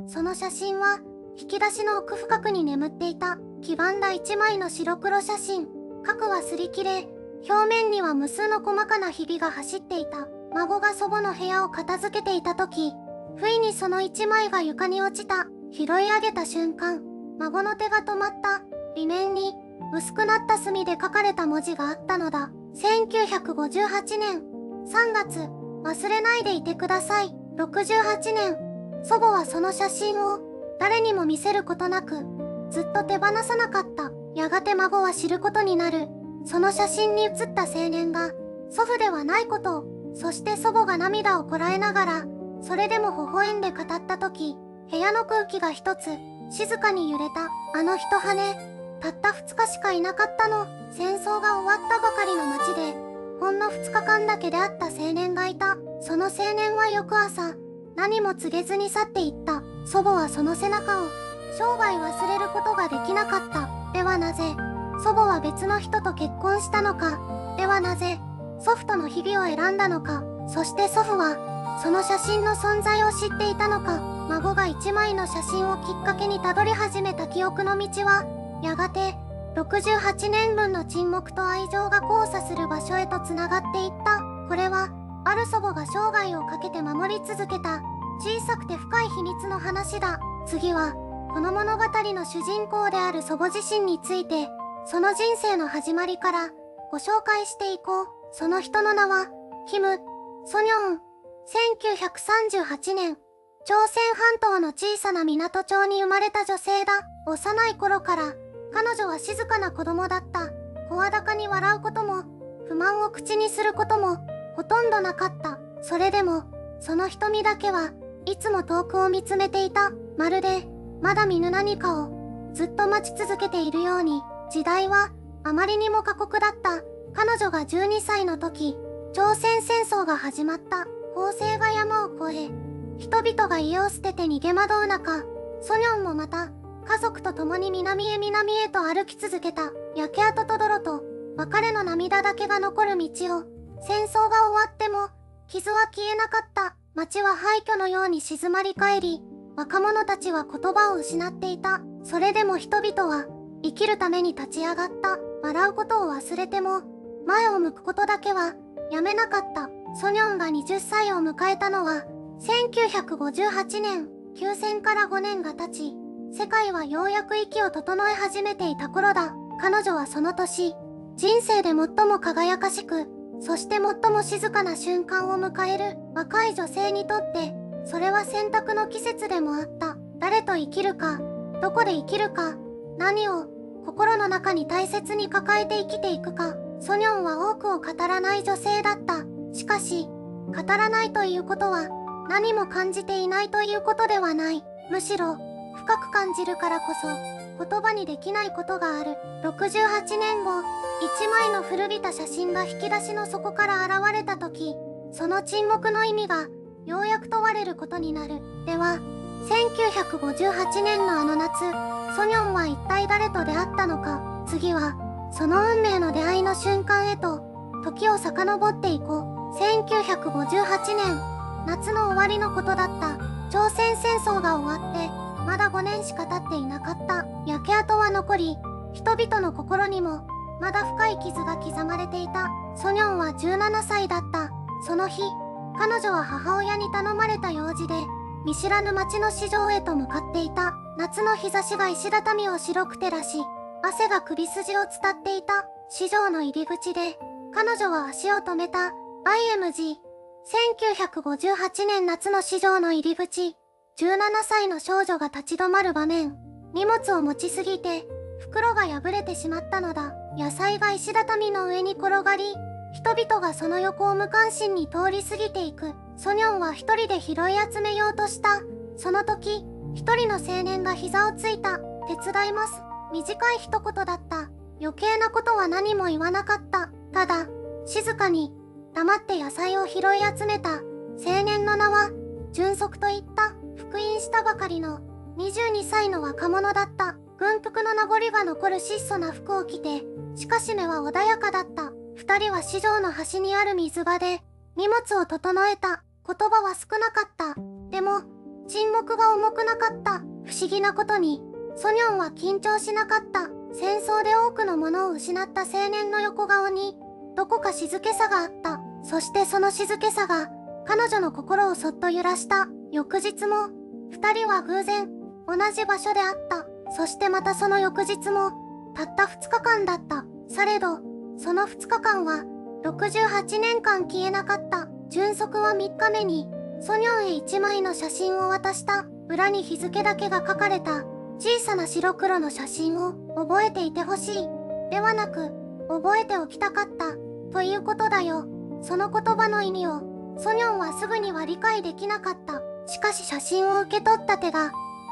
その写真は、引き出しの奥深くに眠っていた、黄ばんだ一枚の白黒写真。角は擦り切れ、表面には無数の細かなひびが走っていた。孫が祖母の部屋を片付けていた時、不意にその一枚が床に落ちた。拾い上げた瞬間、孫の手が止まった。裏面に、薄くなった墨で書かれた文字があったのだ。1958年3月、忘れないでいてください。68年、祖母はその写真を誰にも見せることなく、ずっと手放さなかった。やがて孫は知ることになる。その写真に写った青年が祖父ではないことを。そして祖母が涙をこらえながら、それでも微笑んで語った時、部屋の空気が一つ静かに揺れた。あの一羽ね、たった2日しかいなかったの。戦争が終わったばかりの町で、ほんの2日間だけ出会った青年がいた。その青年は翌朝、何も告げずに去っていった。祖母はその背中を生涯忘れることができなかった。ではなぜ、祖母は別の人と結婚したのか。ではなぜ、祖父との日々を選んだのか。そして祖父は、その写真の存在を知っていたのか。孫が一枚の写真をきっかけにたどり始めた記憶の道は、やがて、68年分の沈黙と愛情が交差する場所へとつながっていった。これは、ある祖母が生涯をかけて守り続けた、小さくて深い秘密の話だ。次は、この物語の主人公である祖母自身について、その人生の始まりからご紹介していこう。その人の名は、キム・ソニョン。1938年、朝鮮半島の小さな港町に生まれた女性だ。幼い頃から、彼女は静かな子供だった。声高に笑うことも、不満を口にすることも、ほとんどなかった。それでも、その瞳だけはいつも遠くを見つめていた。まるで、まだ見ぬ何かを、ずっと待ち続けているように。時代は、あまりにも過酷だった。彼女が12歳の時、朝鮮戦争が始まった。砲声が山を越え、人々が家を捨てて逃げ惑う中、ソニョンもまた、家族と共に南へと歩き続けた。焼け跡と泥と、別れの涙だけが残る道を、戦争が終わっても、傷は消えなかった。街は廃墟のように静まり返り、若者たちは言葉を失っていた。それでも人々は、生きるために立ち上がった。笑うことを忘れても、前を向くことだけは、やめなかった。ソニョンが20歳を迎えたのは、1958年、休戦から5年が経ち、世界はようやく息を整え始めていた頃だ。彼女はその年、人生で最も輝かしく、そして最も静かな瞬間を迎える。若い女性にとって、それは選択の季節でもあった。誰と生きるか、どこで生きるか、何を心の中に大切に抱えて生きていくか。ソニョンは多くを語らない女性だった。しかし、語らないということは、何も感じていないということではない。むしろ、深く感じるからこそ、言葉にできないことがある。68年後、一枚の古びた写真が引き出しの底から現れた時、その沈黙の意味が、ようやく問われることになる。では、1958年のあの夏、ソニョンは一体誰と出会ったのか。次は、その運命の出会いの瞬間へと、時を遡っていこう。1958年、夏の終わりのことだった。朝鮮戦争が終わって、まだ5年しか経っていなかった。焼け跡は残り、人々の心にも、まだ深い傷が刻まれていた。ソニョンは17歳だった。その日、彼女は母親に頼まれた用事で、見知らぬ町の市場へと向かっていた。夏の日差しが石畳を白く照らし、汗が首筋を伝っていた。市場の入り口で、彼女は足を止めた。IMG。1958年夏の市場の入り口。17歳の少女が立ち止まる場面。荷物を持ちすぎて、袋が破れてしまったのだ。野菜が石畳の上に転がり、人々がその横を無関心に通り過ぎていく。ソニョンは一人で拾い集めようとした。その時、一人の青年が膝をついた。手伝います。短い一言だった。余計なことは何も言わなかった。ただ、静かに、黙って野菜を拾い集めた。青年の名は、純足と言った。復員したばかりの、22歳の若者だった。軍服の名残が残る質素な服を着て、しかし目は穏やかだった。二人は市場の端にある水場で、荷物を整えた。言葉は少なかった。でも、沈黙が重くなかった。不思議なことに、ソニョンは緊張しなかった。戦争で多くのものを失った青年の横顔に、どこか静けさがあった。そしてその静けさが、彼女の心をそっと揺らした。翌日も、二人は偶然、同じ場所で会った。そしてまたその翌日も、たった2日間だった。されど、その2日間は、68年間消えなかった。純足は3日目に、ソニョンへ1枚の写真を渡した。裏に日付だけが書かれた、小さな白黒の写真を覚えていてほしい。ではなく、覚えておきたかった、ということだよ。その言葉の意味を、ソニョンはすぐには理解できなかった。しかし写真を受け取った手が、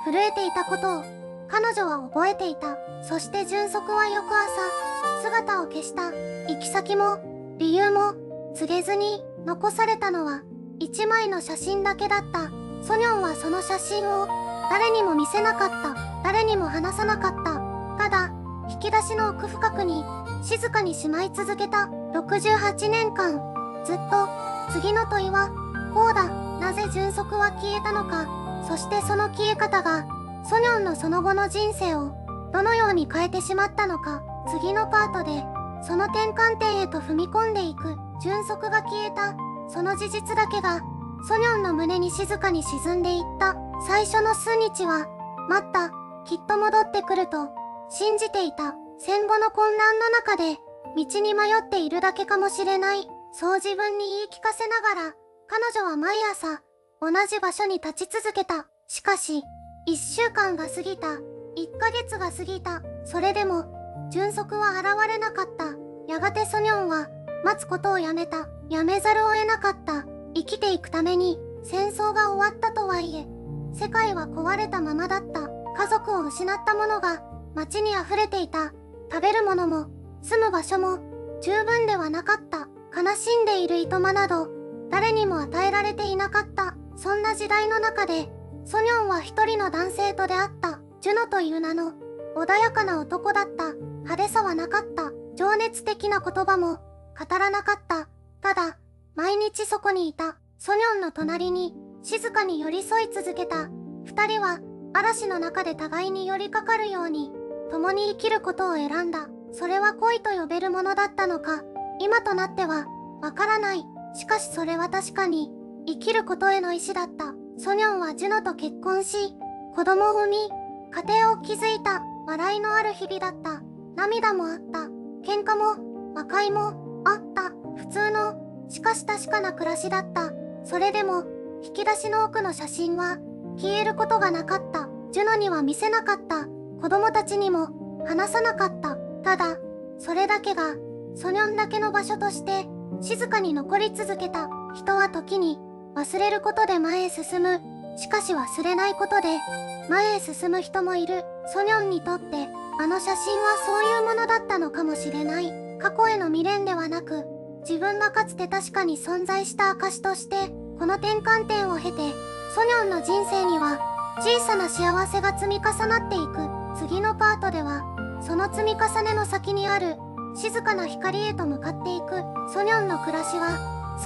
震えていたことを、彼女は覚えていた。そして純足は翌朝、姿を消した。行き先も、理由も、告げずに、残されたのは、一枚の写真だけだった。ソニョンはその写真を、誰にも見せなかった。誰にも話さなかった。ただ、引き出しの奥深くに、静かにしまい続けた。68年間、ずっと、次の問いは、こうだ。なぜ純足は消えたのか。そしてその消え方が、ソニョンのその後の人生を、どのように変えてしまったのか。次のパートで、その転換点へと踏み込んでいく。純足が消えた。その事実だけが、ソニョンの胸に静かに沈んでいった。最初の数日は、待った。きっと戻ってくると、信じていた。戦後の混乱の中で、道に迷っているだけかもしれない。そう自分に言い聞かせながら、彼女は毎朝、同じ場所に立ち続けた。しかし、1週間が過ぎた。1ヶ月が過ぎた。それでも、純足は現れなかった。やがてソニョンは、待つことをやめた。やめざるを得なかった。生きていくために、戦争が終わったとはいえ、世界は壊れたままだった。家族を失った者が、街に溢れていた。食べるものも、住む場所も、十分ではなかった。悲しんでいるいとまなど、誰にも与えられていなかった。そんな時代の中で、ソニョンは一人の男性と出会った。ジュノという名の、穏やかな男だった。派手さはなかった。情熱的な言葉も、語らなかった。ただ、毎日そこにいた。ソニョンの隣に、静かに寄り添い続けた。二人は、嵐の中で互いに寄りかかるように、共に生きることを選んだ。それは恋と呼べるものだったのか、今となっては、わからない。しかしそれは確かに、生きることへの意志だった。ソニョンはジュノと結婚し、子供を産み、家庭を築いた。笑いのある日々だった。涙もあった。喧嘩も、和解も、あった。普通の、しかし確かな暮らしだった。それでも、引き出しの奥の写真は、消えることがなかった。ジュノには見せなかった。子供たちにも、話さなかった。ただ、それだけが、ソニョンだけの場所として、静かに残り続けた。人は時に、忘れることで前へ進む。しかし忘れないことで、前へ進む人もいる。ソニョンにとって、あの写真はそういうものだったのかもしれない。過去への未練ではなく、自分がかつて確かに存在した証として、この転換点を経て、ソニョンの人生には、小さな幸せが積み重なっていく。次のパートでは、その積み重ねの先にある、静かな光へと向かっていく。ソニョンの暮らしは、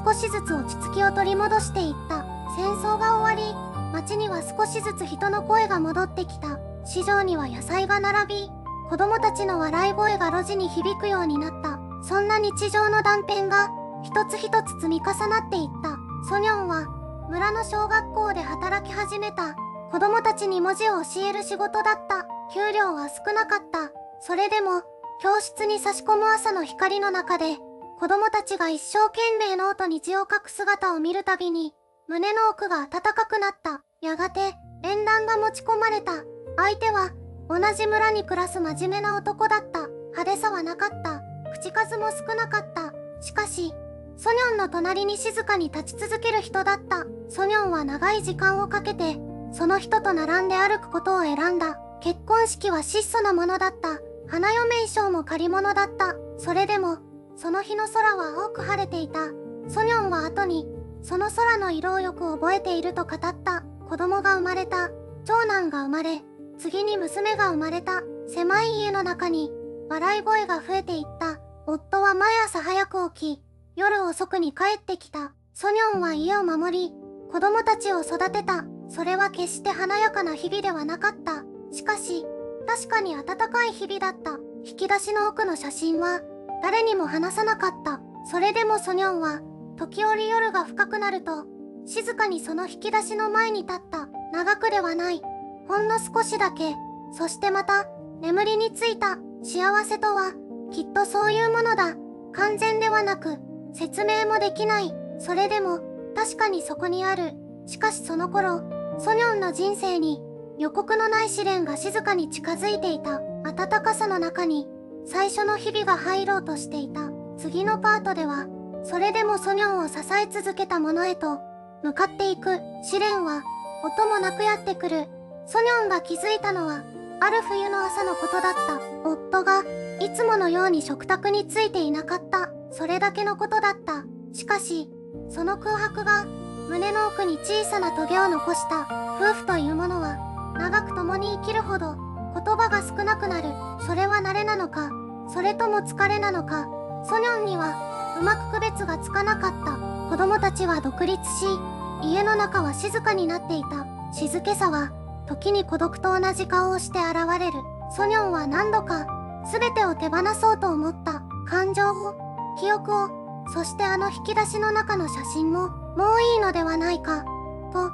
少しずつ落ち着きを取り戻していった。戦争が終わり、街には少しずつ人の声が戻ってきた。市場には野菜が並び、子供たちの笑い声が路地に響くようになった。そんな日常の断片が、一つ一つ積み重なっていった。ソニョンは、村の小学校で働き始めた。子供たちに文字を教える仕事だった。給料は少なかった。それでも、教室に差し込む朝の光の中で、子供たちが一生懸命ノートに字を書く姿を見るたびに、胸の奥が温かくなった。やがて、縁談が持ち込まれた。相手は、同じ村に暮らす真面目な男だった。派手さはなかった。口数も少なかった。しかし、ソニョンの隣に静かに立ち続ける人だった。ソニョンは長い時間をかけて、その人と並んで歩くことを選んだ。結婚式は質素なものだった。花嫁衣装も借り物だった。それでも、その日の空は青く晴れていた。ソニョンは後に、その空の色をよく覚えていると語った。子供が生まれた。長男が生まれ、次に娘が生まれた。狭い家の中に、笑い声が増えていった。夫は毎朝早く起き、夜遅くに帰ってきた。ソニョンは家を守り、子供たちを育てた。それは決して華やかな日々ではなかった。しかし、確かに温かい日々だった。引き出しの奥の写真は、誰にも話さなかった。それでもソニョンは、時折夜が深くなると、静かにその引き出しの前に立った。長くではない。ほんの少しだけ。そしてまた、眠りについた。幸せとは、きっとそういうものだ。完全ではなく、説明もできない。それでも、確かにそこにある。しかしその頃、ソニョンの人生に、予告のない試練が静かに近づいていた。暖かさの中に、最初の日々が入ろうとしていた。次のパートでは、それでもソニョンを支え続けたものへと、向かっていく。試練は、音もなくやってくる。ソニョンが気づいたのは、ある冬の朝のことだった。夫が、いつものように食卓についていなかった。それだけのことだった。しかし、その空白が、胸の奥に小さなトゲを残した。夫婦というものは、長く共に生きるほど、言葉が少なくなる。それは慣れなのか、それとも疲れなのか、ソニョンには、うまく区別がつかなかった。子供たちは独立し、家の中は静かになっていた。静けさは、時に孤独と同じ顔をして現れる。ソニョンは何度か、すべてを手放そうと思った。感情を、記憶を、そしてあの引き出しの中の写真も、もういいのではないか。と、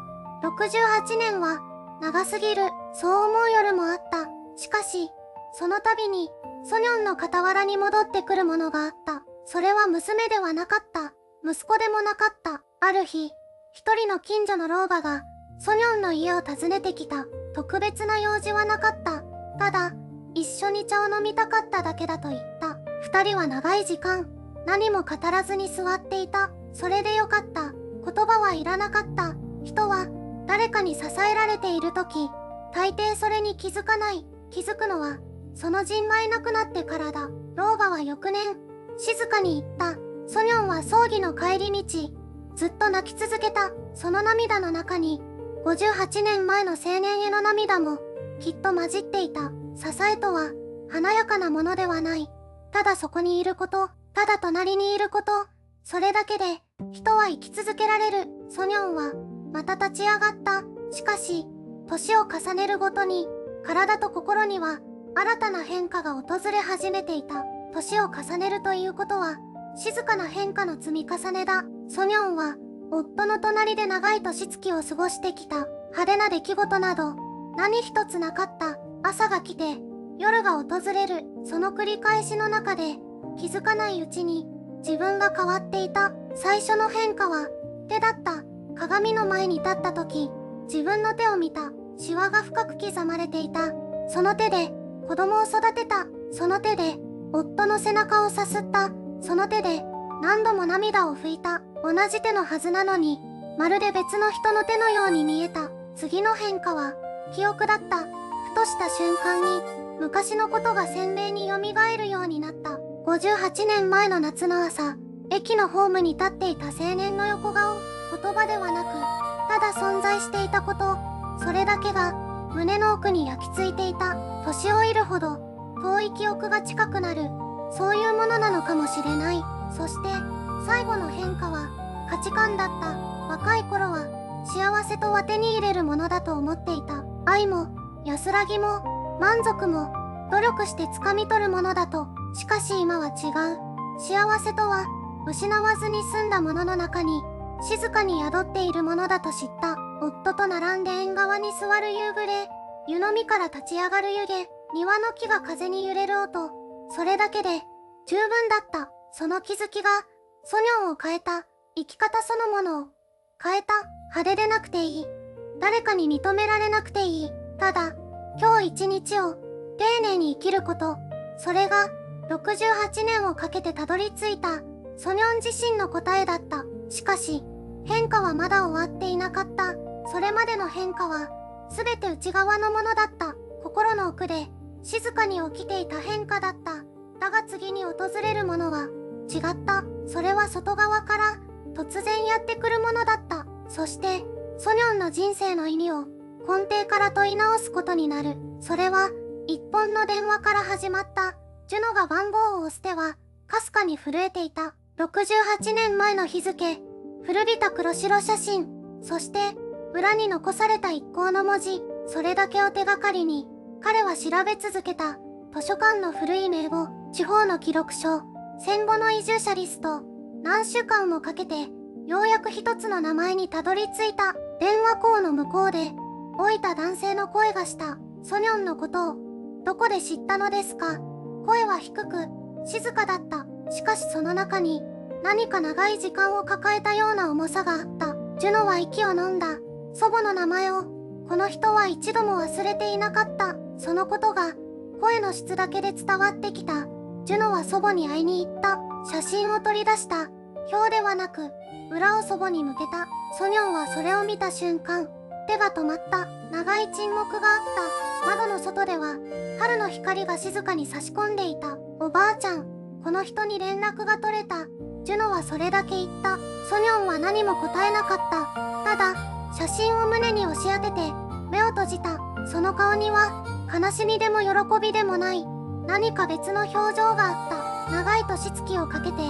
68年は、長すぎる、そう思う夜もあった。しかし、その度に、ソニョンの傍らに戻ってくるものがあった。それは娘ではなかった。息子でもなかった。ある日、一人の近所の老婆が、ソニョンの家を訪ねてきた。特別な用事はなかった。ただ、一緒に茶を飲みたかっただけだと言った。二人は長い時間、何も語らずに座っていた。それでよかった。言葉はいらなかった。人は、誰かに支えられているとき、大抵それに気づかない。気づくのは、その人がいなくなってからだ。老婆は翌年、静かに言った。ソニョンは葬儀の帰り道、ずっと泣き続けた。その涙の中に、58年前の青年への涙も、きっと混じっていた。支えとは、華やかなものではない。ただそこにいること、ただ隣にいること、それだけで、人は生き続けられる。ソニョンは、また立ち上がった。しかし、年を重ねるごとに、体と心には、新たな変化が訪れ始めていた。年を重ねるということは、静かな変化の積み重ねだ。ソニョンは、夫の隣で長い年月を過ごしてきた。派手な出来事など、何一つなかった。朝が来て、夜が訪れる。その繰り返しの中で、気づかないうちに、自分が変わっていた。最初の変化は、手だった。鏡の前に立った時、自分の手を見た。シワが深く刻まれていた。その手で、子供を育てた。その手で、夫の背中をさすった。その手で、何度も涙を拭いた。同じ手のはずなのに、まるで別の人の手のように見えた。次の変化は、記憶だった。ふとした瞬間に、昔のことが鮮明に蘇るようになった。58年前の夏の朝、駅のホームに立っていた青年の横顔、言葉ではなく、ただ存在していたこと、それだけが、胸の奥に焼き付いていた。年老いるほど、遠い記憶が近くなる。そういうものなのかもしれない。そして、最後の変化は、価値観だった。若い頃は、幸せとは手に入れるものだと思っていた。愛も、安らぎも、満足も、努力して掴み取るものだと。しかし今は違う。幸せとは、失わずに済んだものの中に、静かに宿っているものだと知った。夫と並んで縁側に座る夕暮れ、湯飲みから立ち上がる湯気、庭の木が風に揺れる音、それだけで、十分だった。その気づきが、ソニョンを変えた。生き方そのものを、変えた。派手でなくていい。誰かに認められなくていい。ただ、今日一日を、丁寧に生きること。それが、68年をかけてたどり着いた、ソニョン自身の答えだった。しかし、変化はまだ終わっていなかった。それまでの変化は、すべて内側のものだった。心の奥で、静かに起きていた変化だった。だが次に訪れるものは、違った。それは外側から、突然やってくるものだった。そして、ソニョンの人生の意味を、根底から問い直すことになる。それは、一本の電話から始まった。ジュノが番号を押す手は、かすかに震えていた。68年前の日付、古びた黒白写真、そして、裏に残された一行の文字、それだけを手がかりに、彼は調べ続けた。図書館の古い名簿、地方の記録書、戦後の移住者リスト。何週間もかけて、ようやく一つの名前にたどり着いた。電話口の向こうで、老いた男性の声がした。ソニョンのことを、どこで知ったのですか？声は低く、静かだった。しかしその中に、何か長い時間を抱えたような重さがあった。ジュノは息を飲んだ。祖母の名前を、この人は一度も忘れていなかった。そのことが、声の質だけで伝わってきた。ジュノは祖母に会いに行った。写真を取り出した。表ではなく、裏を祖母に向けた。ソニョンはそれを見た瞬間、手が止まった。長い沈黙があった。窓の外では、春の光が静かに差し込んでいた。おばあちゃん、この人に連絡が取れた。ジュノはそれだけ言った。ソニョンは何も答えなかった。ただ、写真を胸に押し当てて、目を閉じた。その顔には、悲しみでも喜びでもない、何か別の表情があった。長い年月をかけて、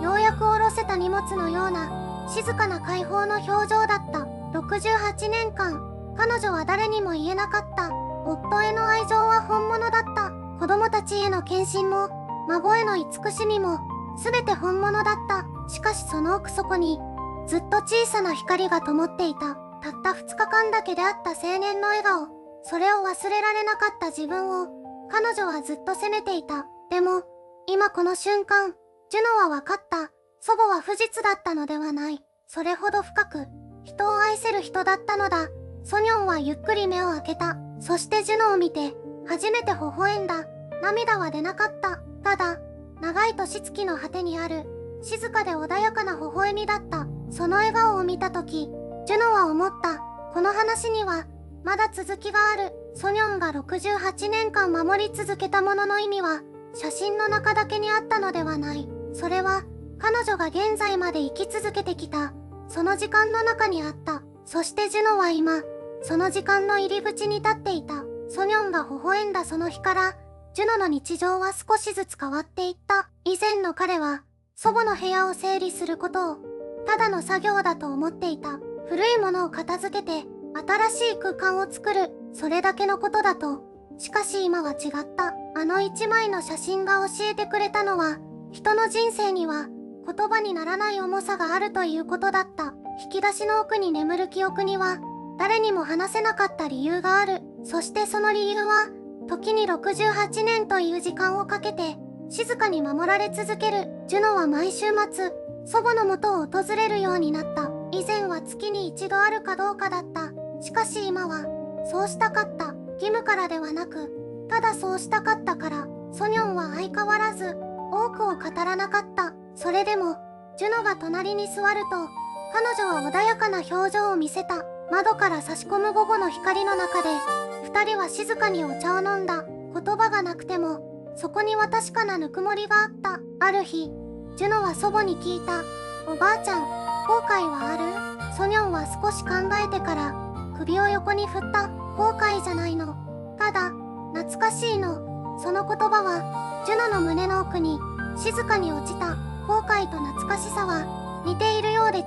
ようやく下ろせた荷物のような、静かな解放の表情だった。68年間、彼女は誰にも言えなかった。夫への愛情は本物だった。子供たちへの献身も、孫への慈しみも、すべて本物だった。しかしその奥底に、ずっと小さな光が灯っていた。たった2日間だけであった青年の笑顔。それを忘れられなかった自分を、彼女はずっと責めていた。でも、今この瞬間、ジュノは分かった。祖母は不実だったのではない。それほど深く、人を愛せる人だったのだ。ソニョンはゆっくり目を開けた。そしてジュノを見て、初めて微笑んだ。涙は出なかった。ただ、長い年月の果てにある、静かで穏やかな微笑みだった。その笑顔を見たとき、ジュノは思った。この話には、まだ続きがある。ソニョンが68年間守り続けたものの意味は、写真の中だけにあったのではない。それは、彼女が現在まで生き続けてきた、その時間の中にあった。そしてジュノは今、その時間の入り口に立っていた。ソニョンが微笑んだその日から、ジュノの日常は少しずつ変わっていった。以前の彼は、祖母の部屋を整理することを、ただの作業だと思っていた。古いものを片付けて、新しい空間を作る、それだけのことだと。しかし今は違った。あの一枚の写真が教えてくれたのは、人の人生には、言葉にならない重さがあるということだった。引き出しの奥に眠る記憶には、誰にも話せなかった理由がある。そしてその理由は、時に68年という時間をかけて、静かに守られ続ける。ジュノは毎週末、祖母の元を訪れるようになった。以前は月に一度あるかどうかだった。しかし今は、そうしたかった。義務からではなく、ただそうしたかったから、ソニョンは相変わらず、多くを語らなかった。それでも、ジュノが隣に座ると、彼女は穏やかな表情を見せた。窓から差し込む午後の光の中で、二人は静かにお茶を飲んだ。言葉がなくても、そこには確かなぬくもりがあった。ある日、ジュノは祖母に聞いた。おばあちゃん、後悔はある？ソニョンは少し考えてから、首を横に振った。後悔じゃないの。ただ、懐かしいの。その言葉は、ジュノの胸の奥に、静かに落ちた。後悔と懐かしさは、似ているようで違う。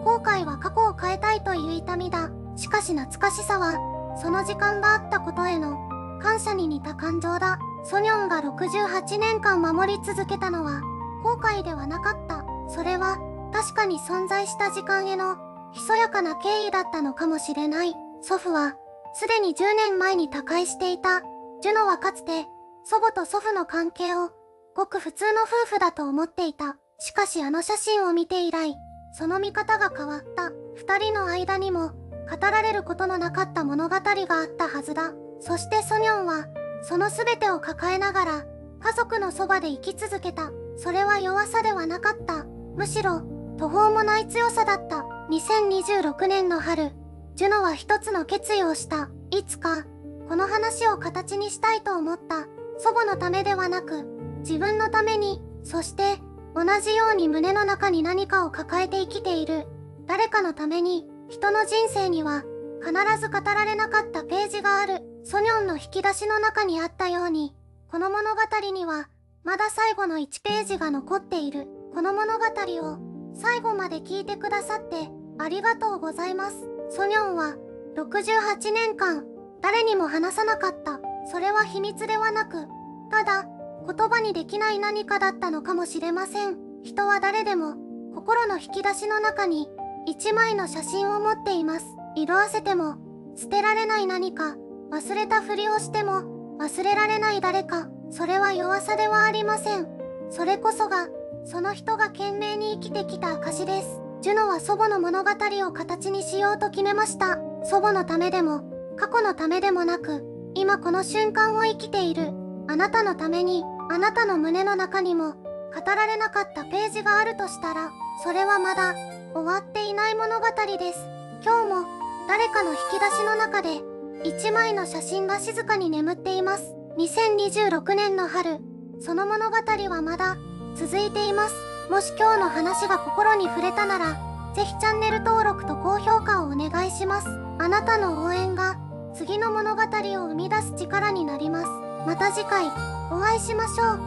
後悔は過去を変えたいという痛みだ。しかし懐かしさは、その時間があったことへの、感謝に似た感情だ。ソニョンが68年間守り続けたのは、後悔ではなかった。それは、確かに存在した時間への、ひそやかな敬意だったのかもしれない。祖父は、すでに10年前に他界していた。ジュノはかつて、祖母と祖父の関係を、ごく普通の夫婦だと思っていた。しかしあの写真を見て以来、その見方が変わった。二人の間にも、語られることのなかった物語があったはずだ。そしてソニョンは、その全てを抱えながら、家族のそばで生き続けた。それは弱さではなかった。むしろ、途方もない強さだった。2026年の春、ジュノは一つの決意をした。いつか、この話を形にしたいと思った。祖母のためではなく、自分のために、そして、同じように胸の中に何かを抱えて生きている。誰かのために、人の人生には、必ず語られなかったページがある。ソニョンの引き出しの中にあったように、この物語には、まだ最後の1ページが残っている。この物語を、最後まで聞いてくださって、ありがとうございます。ソニョンは68年間誰にも話さなかった。それは秘密ではなく、ただ言葉にできない何かだったのかもしれません。人は誰でも心の引き出しの中に一枚の写真を持っています。色あせても捨てられない何か、忘れたふりをしても忘れられない誰か。それは弱さではありません。それこそがその人が懸命に生きてきた証です。ジュノは祖母の物語を形にしようと決めました。祖母のためでも過去のためでもなく、今この瞬間を生きているあなたのために、あなたの胸の中にも語られなかったページがあるとしたら、それはまだ終わっていない物語です。今日も誰かの引き出しの中で一枚の写真が静かに眠っています。2026年の春、その物語はまだ続いています。もし今日の話が心に触れたなら、ぜひチャンネル登録と高評価をお願いします。あなたの応援が次の物語を生み出す力になります。また次回お会いしましょう。